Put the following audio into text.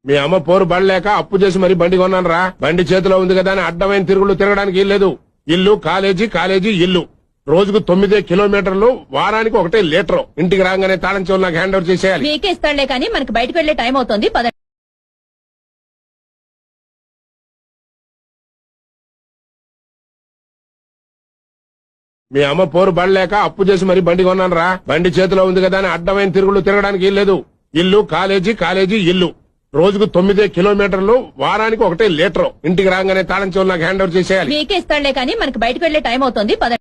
మీ అమ్మ పోరు బడలేక అప్పు చేసి మరీ బండి కొన్నాను రా. బండి చేతిలో ఉంది కదా అని అడ్డమైన తిరుగులు తిరగడానికి ఇల్లేదు. ఇల్లు కాలేజీ, కాలేజీ ఇల్లు. రోజుకు 9 కిలోమీటర్లు, వారానికి 1 లీటర్. ఇంటికి రాగానే తాళం చెవులు నాకు హ్యాండ్ ఓవర్ చేసేయాలి. మీకే ఇస్తాడులే కానీ మనకి బయటకు వెళ్లే టైం అవుతుంది. పద. మీ అమ్మ పోరు బడలేక అప్పు చేసి మరీ బండి కొన్నాను రా. బండి చేతిలో ఉంది కదా అని అడ్డమైన తిరుగులు తిరగడానికి ఇల్లేదు. ఇల్లు కాలేజీ, కాలేజీ ఇల్లు. రోజుకు 9 కిలోమీటర్లు, వారానికి 1 లీటర్. ఇంటికి రాగానే తాళం చెవులు నాకు హ్యాండ్ ఓవర్ చేసేయాలి. మీకే ఇస్తాడులే కానీ మనకి బయటకు వెళ్లే టైం అవుతుంది. పద.